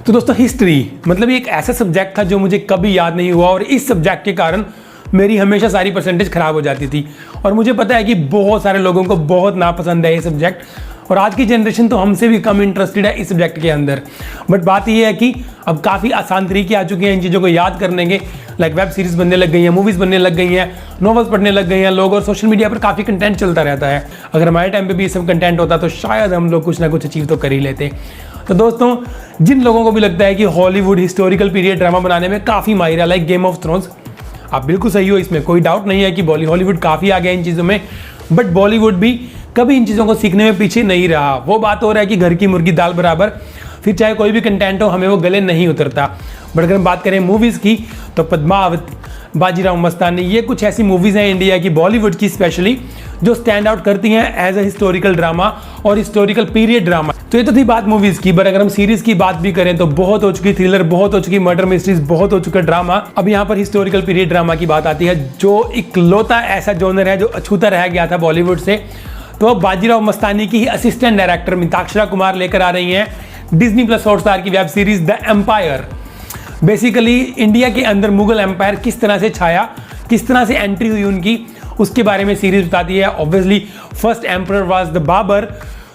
तो दोस्तों हिस्ट्री मतलब ये एक ऐसा सब्जेक्ट था जो मुझे कभी याद नहीं हुआ और इस सब्जेक्ट के कारण मेरी हमेशा सारी परसेंटेज खराब हो जाती थी। और मुझे पता है कि बहुत सारे लोगों को बहुत नापसंद है ये सब्जेक्ट और आज की जनरेशन तो हमसे भी कम इंटरेस्टेड है इस सब्जेक्ट के अंदर। बट बात ये है कि अब काफ़ी आसान तरीके आ चुके हैं इन चीज़ों को याद करने के। लाइक वेब सीरीज़ बनने लग गई हैं, मूवीज़ बनने लग गई हैं, नॉवेल्स पढ़ने लग गए हैं लोग और सोशल मीडिया पर काफ़ी कंटेंट चलता रहता है। अगर हमारे टाइम पे भी ये सब कंटेंट होता तो शायद हम लोग कुछ ना कुछ अचीव तो कर ही लेते। तो दोस्तों जिन लोगों को भी लगता है कि हॉलीवुड हिस्टोरिकल पीरियड ड्रामा बनाने में काफ़ी माहिर है लाइक गेम ऑफ थ्रोन्स, आप बिल्कुल सही हो, इसमें कोई डाउट नहीं है कि हॉलीवुड काफ़ी आ गया इन चीज़ों में। बट बॉलीवुड भी कभी इन चीज़ों को सीखने में पीछे नहीं रहा। वो बात हो रहा है कि घर की मुर्गी दाल बराबर, फिर चाहे कोई भी कंटेंट हो हमें वो गले नहीं उतरता। बट अगर हम बात करें मूवीज़ की तो पद्मावत, बाजीराव मस्तानी, ये कुछ ऐसी मूवीज़ हैं इंडिया की, बॉलीवुड की स्पेशली, जो स्टैंड आउट करती हैं एज अ हिस्टोरिकल ड्रामा और हिस्टोरिकल पीरियड ड्रामा। तो ये तो थी बात मूवीज़ की। बट अगर हम सीरीज़ की बात भी करें तो बहुत हो चुकी थ्रिलर, बहुत हो चुकी मर्डर मिस्ट्रीज, बहुत हो चुका ड्रामा। अब यहाँ पर हिस्टोरिकल पीरियड ड्रामा की बात आती है जो इकलौता ऐसा जॉनर है जो अछूता रह गया था बॉलीवुड से। तो अब बाजीराव मस्तानी की ही असिस्टेंट डायरेक्टर मिताक्षरा कुमार लेकर आ रही हैं डिज्नी प्लस हॉटस्टार की web series The Empire. Basically India के अंदर मुगल एम्पायर किस तरह से छाया, किस तरह से एंट्री हुई उनकी, उसके बारे में सीरीज बताती है। Obviously first emperor was the Babur,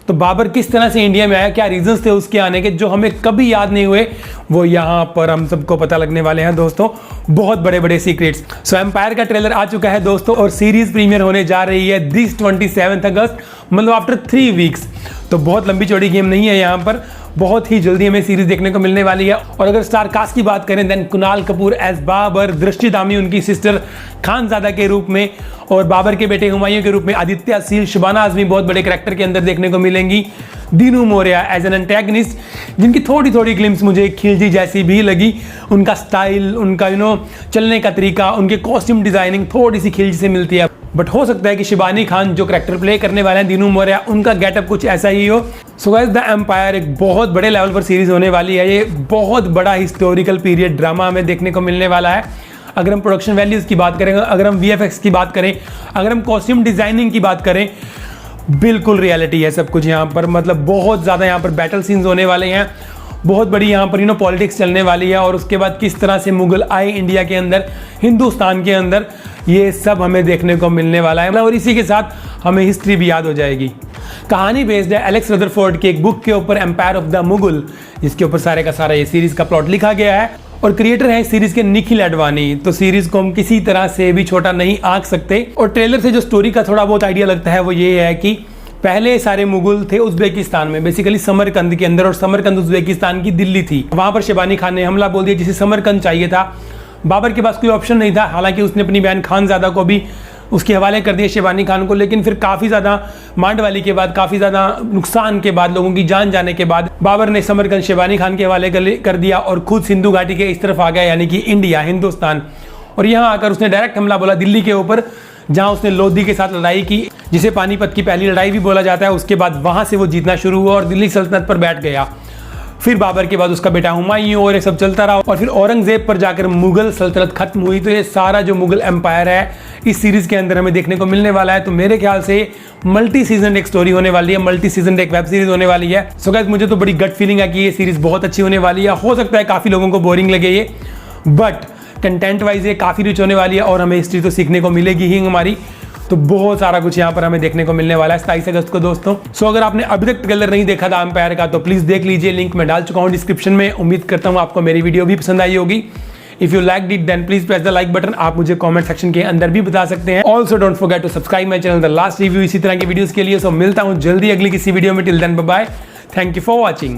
तो बाबर किस तरह से इंडिया में आया, क्या रीजंस थे उसके आने के जो हमें कभी याद नहीं हुए, वो यहाँ पर हम सबको पता लगने वाले हैं दोस्तों, बहुत बड़े बड़े सीक्रेट्स। सो एम्पायर का ट्रेलर आ चुका है दोस्तों और सीरीज प्रीमियर होने जा रही है दिस 27 अगस्त, मतलब आफ्टर 3 वीक्स। तो बहुत लंबी चौड़ी गेम नहीं है यहाँ पर, बहुत ही जल्दी हमें सीरीज देखने को मिलने वाली है। और अगर स्टार कास्ट की बात करें देन कुणाल कपूर एज बाबर, दृष्टि दामी उनकी सिस्टर खानजादा के रूप में और बाबर के बेटे हुमायूं के रूप में आदित्य सील, शबाना आजमी बहुत बड़े कैरेक्टर के अंदर देखने को मिलेंगी। Dino Morea as an antagonist जिनकी थोड़ी थोड़ी ग्लिम्स मुझे खिलजी जैसी भी लगी, उनका स्टाइल, उनका चलने का तरीका, उनके कॉस्ट्यूम डिजाइनिंग थोड़ी सी खिलजी से मिलती है। बट हो सकता है कि शिबानी खान जो कैरेक्टर प्ले करने वाले हैं दीनू मोरिया, उनका गेटअप कुछ ऐसा ही हो। सो गाइस द एम्पायर एक बहुत बड़े लेवल पर सीरीज होने वाली है। ये बहुत बड़ा हिस्टोरिकल पीरियड ड्रामा हमें देखने को मिलने वाला है। अगर हम प्रोडक्शन वैल्यूज की बात करें, अगर हम VFX की बात करें, अगर हम कॉस्ट्यूम डिजाइनिंग की बात करें, बिल्कुल रियलिटी है सब कुछ यहाँ पर। मतलब बहुत ज़्यादा यहाँ पर बैटल सीन्स होने वाले हैं, बहुत बड़ी यहाँ पर पॉलिटिक्स चलने वाली है और उसके बाद किस तरह से मुगल आए इंडिया के अंदर, हिंदुस्तान के अंदर, ये सब हमें देखने को मिलने वाला है। और इसी के साथ हमें हिस्ट्री भी याद हो जाएगी। कहानी बेस्ड है एलेक्स रदरफोर्ड की एक बुक के ऊपर, एम्पायर ऑफ द मुगल, जिसके ऊपर सारे का सारा ये सीरीज का प्लॉट लिखा गया है और क्रिएटर है इस सीरीज के निखिल अडवाणी। तो सीरीज को हम किसी तरह से भी छोटा नहीं आंक सकते। और ट्रेलर से जो स्टोरी का थोड़ा बहुत आइडिया लगता है वो ये है कि पहले सारे मुगल थे उज्बेकिस्तान में, बेसिकली समरकंद के अंदर, और समरकंद उज्बेकिस्तान की दिल्ली थी। वहां पर शिबानी खान ने हमला बोल दिया जिसे समरकंद चाहिए था। बाबर के पास कोई ऑप्शन नहीं था, हालांकि उसने अपनी बहन खानजादा को भी उसके हवाले कर दिया शिबानी खान को। लेकिन फिर काफ़ी ज़्यादा मांडवाली के बाद, काफ़ी ज़्यादा नुकसान के बाद, लोगों की जान जाने के बाद बाबर ने समरकंद शिबानी खान के हवाले कर दिया और खुद सिंधु घाटी के इस तरफ आ गया, यानी कि इंडिया, हिंदुस्तान। और यहाँ आकर उसने डायरेक्ट हमला बोला दिल्ली के ऊपर, जहाँ उसने लोधी के साथ लड़ाई की, जिसे पानीपत की पहली लड़ाई भी बोला जाता है। उसके बाद वहाँ से वो जीतना शुरू हुआ और दिल्ली सल्तनत पर बैठ गया। फिर बाबर के बाद उसका बेटा हुमायूं और ये सब चलता रहा और फिर औरंगजेब पर जाकर मुगल सल्तनत खत्म हुई। तो ये सारा जो मुगल एम्पायर है इस सीरीज के अंदर हमें देखने को मिलने वाला है। तो मेरे ख्याल से मल्टी सीजन एक स्टोरी होने वाली है, मल्टी सीजन एक वेब सीरीज होने वाली है। सो गाइस मुझे तो बड़ी गट फीलिंग है कि ये सीरीज बहुत अच्छी होने वाली है। हो सकता है काफ़ी लोगों को बोरिंग लगे ये, बट कंटेंट वाइज ये काफ़ी रिच होने वाली है और हमें हिस्ट्री तो सीखने को मिलेगी ही हमारी। तो बहुत सारा कुछ यहाँ पर हमें देखने को मिलने वाला है 27 अगस्त को दोस्तों। सो अगर आपने अभी तक ट्रेलर नहीं देखा था एम्पायर का तो प्लीज देख लीजिए, लिंक मैं डाल चुका हूँ डिस्क्रिप्शन में। उम्मीद करता हूँ आपको मेरी वीडियो भी पसंद आई होगी। If you like it then please press the like button. आप मुझे कमेंट सेक्शन के अंदर भी बता सकते हैं। Also don't forget to subscribe my channel the last review इसी तरह की वीडियोस के लिए। सो मिलता हूँ जल्दी अगली किसी वीडियो में। Till then bye bye, thank you for watching.